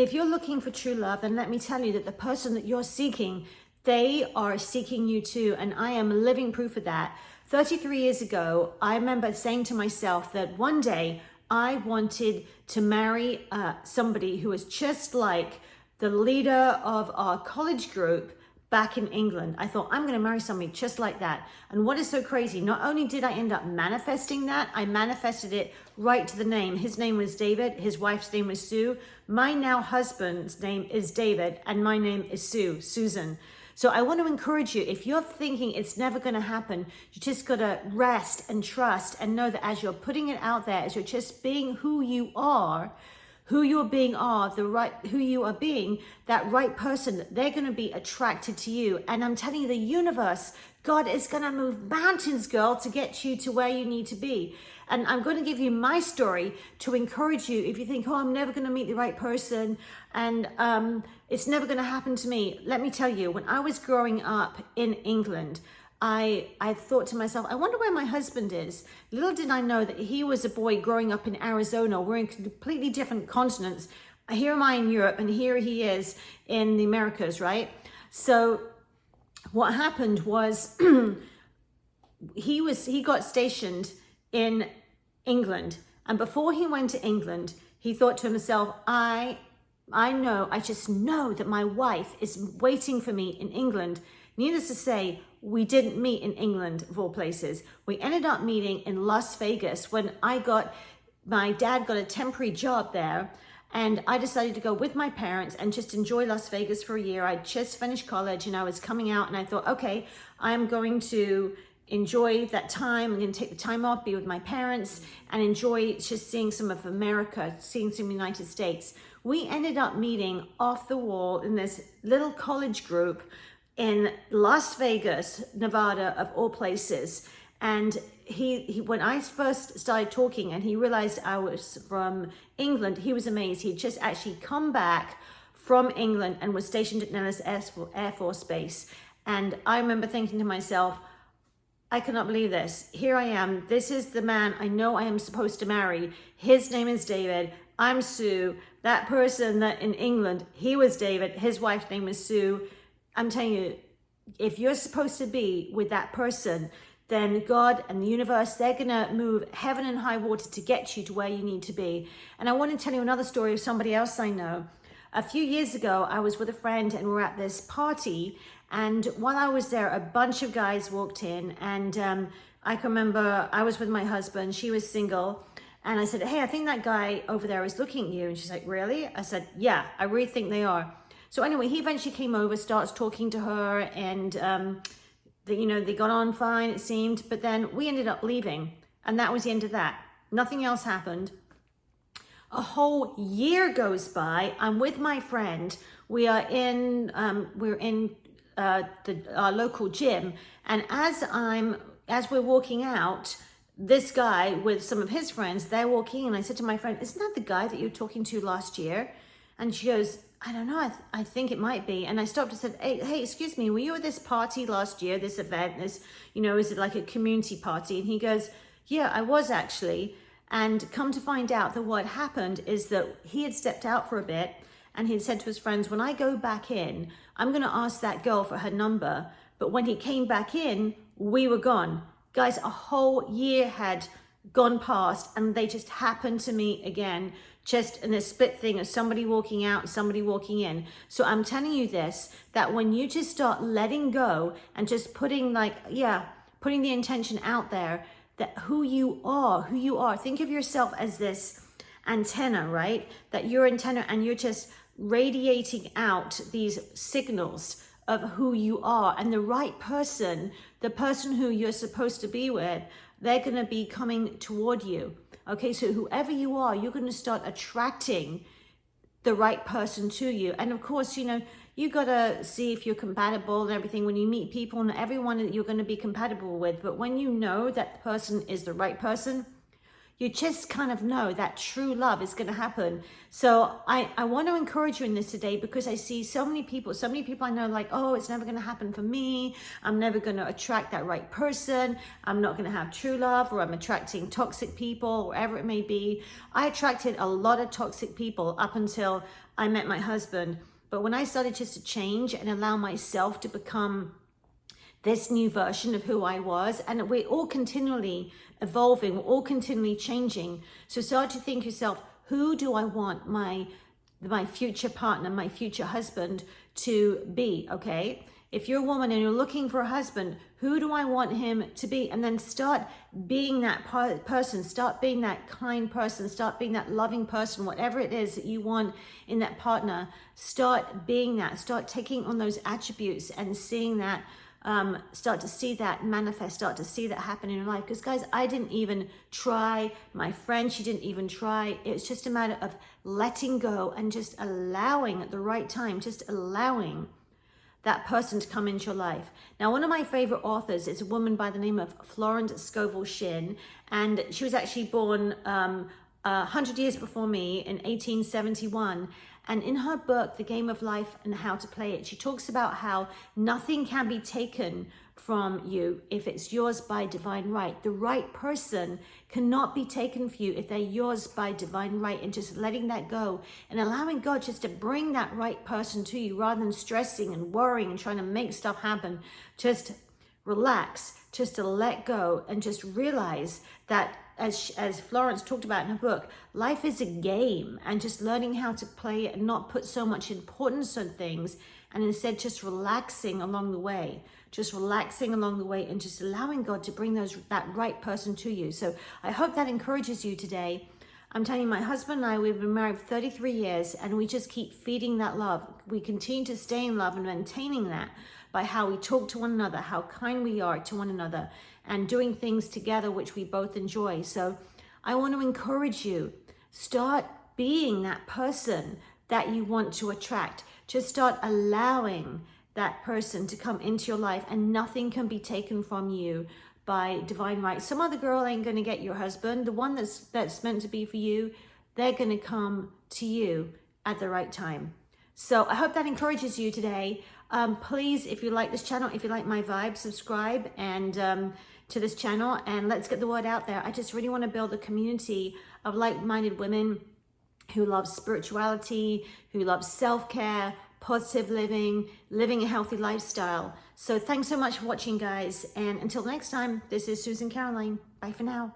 if you're looking for true love, then let me tell you that the person that you're seeking, they are seeking you too. And I am living proof of that. 33 years ago, I remember saying to myself that one day I wanted to marry somebody who was just like the leader of our college group back in England. I thought, I'm going to marry somebody just like that. And what is so crazy, not only did I end up manifesting that, I manifested it right to the name. His name was David. His wife's name was Sue. My now husband's name is David, and my name is Sue, Susan. So I want to encourage you, if you're thinking it's never going to happen, you just got to rest and trust and know that as you're putting it out there, as you're just being who you are, who you are being who you are being, that right person, they're going to be attracted to you. And I'm telling you, the universe, God is going to move mountains, girl, to get you to where you need to be. And I'm going to give you my story to encourage you. If you think, oh, I'm never going to meet the right person and it's never going to happen to me. Let me tell you, when I was growing up in England, I thought to myself, I wonder where my husband is. Little did I know that he was a boy growing up in Arizona. We're in completely different continents. Here am I in Europe, and here he is in the Americas, right? So what happened was he got stationed in England. And before he went to England, he thought to himself, I just know that my wife is waiting for me in England. Needless to say, we didn't meet in England, of all places. We ended up meeting in Las Vegas when my dad got a temporary job there, and I decided to go with my parents and just enjoy Las Vegas for a year. I just finished college and I was coming out, and I thought, okay, I'm going to enjoy that time. I'm going to take the time off, be with my parents, and enjoy just seeing some of America, seeing some United States. We ended up meeting off the wall in this little college group in Las Vegas, Nevada, of all places. And he when I first started talking and he realized I was from England, he was amazed. He'd just actually come back from England and was stationed at Nellis Air Force Base. And I remember thinking to myself, I cannot believe this. Here I am. This is the man I know I am supposed to marry. His name is David. I'm Sue. That person that in England, he was David. His wife's name was Sue. I'm telling you, if you're supposed to be with that person, then God and the universe, they're going to move heaven and high water to get you to where you need to be. And I want to tell you another story of somebody else I know. A few years ago, I was with a friend and we were at this party. And while I was there, a bunch of guys walked in. And I can remember I was with my husband. She was single. And I said, hey, I think that guy over there is looking at you. And she's like, really? I said, yeah, I really think they are. So anyway, he eventually came over, starts talking to her, and they got on fine, it seemed. But then we ended up leaving, and that was the end of that. Nothing else happened. A whole year goes by. I'm with my friend. We're in our local gym, and as we're walking out, this guy with some of his friends, they're walking, and I said to my friend, "Isn't that the guy that you were talking to last year?" And she goes, I don't know, I think it might be. And I stopped and said, hey, excuse me, were you at this party last year, this event, is it like a community party? And he goes, yeah, I was actually. And come to find out that what happened is that he had stepped out for a bit and he had said to his friends, when I go back in, I'm going to ask that girl for her number. But when he came back in, we were gone. Guys, a whole year had gone past and they just happened to meet again, just in a split thing of somebody walking out and somebody walking in. So I'm telling you this, that when you just start letting go and just putting the intention out there that who you are, think of yourself as this antenna, right? That you're antenna and you're just radiating out these signals of who you are, and the right person, the person who you're supposed to be with, they're going to be coming toward you. Okay, so whoever you are, you're going to start attracting the right person to you. And of course, you got to see if you're compatible and everything when you meet people, and everyone that you're going to be compatible with. But when you know that the person is the right person, you just kind of know that true love is going to happen. So I want to encourage you in this today, because I see so many people I know like, oh, it's never going to happen for me. I'm never going to attract that right person. I'm not going to have true love, or I'm attracting toxic people, whatever it may be. I attracted a lot of toxic people up until I met my husband. But when I started just to change and allow myself to become this new version of who I was, and we're all continually evolving, we're all continually changing. So start to think yourself, who do I want my future partner, my future husband to be, okay? If you're a woman and you're looking for a husband, who do I want him to be? And then start being that person, start being that kind person, start being that loving person, whatever it is that you want in that partner, start being that, start taking on those attributes and seeing that, start to see that manifest, start to see that happen in your life. Because guys, I didn't even try. My friend, she didn't even try. It's just a matter of letting go and just allowing at the right time, just allowing that person to come into your life. Now, one of my favorite authors is a woman by the name of Florence Scovel Shinn, and she was actually born 100 years before me in 1871. And in her book, The Game of Life and How to Play It, she talks about how nothing can be taken from you if it's yours by divine right. The right person cannot be taken from you if they're yours by divine right, and just letting that go and allowing God just to bring that right person to you rather than stressing and worrying and trying to make stuff happen. Just relax, just to let go and just realize that as Florence talked about in her book, life is a game, and just learning how to play it and not put so much importance on things, and instead just relaxing along the way, and just allowing God to bring that right person to you. So I hope that encourages you today. I'm telling you, my husband and I, we've been married for 33 years, and we just keep feeding that love. We continue to stay in love and maintaining that by how we talk to one another, how kind we are to one another, and doing things together which we both enjoy. So I want to encourage you, start being that person that you want to attract. Just start allowing that person to come into your life, and nothing can be taken from you by divine right. Some other girl ain't going to get your husband. The one that's meant to be for you, they're going to come to you at the right time. So I hope that encourages you today. Please, if you like this channel, if you like my vibe, subscribe and to this channel, and let's get the word out there. I just really want to build a community of like-minded women who love spirituality, who love self-care, positive living a healthy lifestyle. So thanks so much for watching, guys. And until next time, this is Susan Caroline. Bye for now.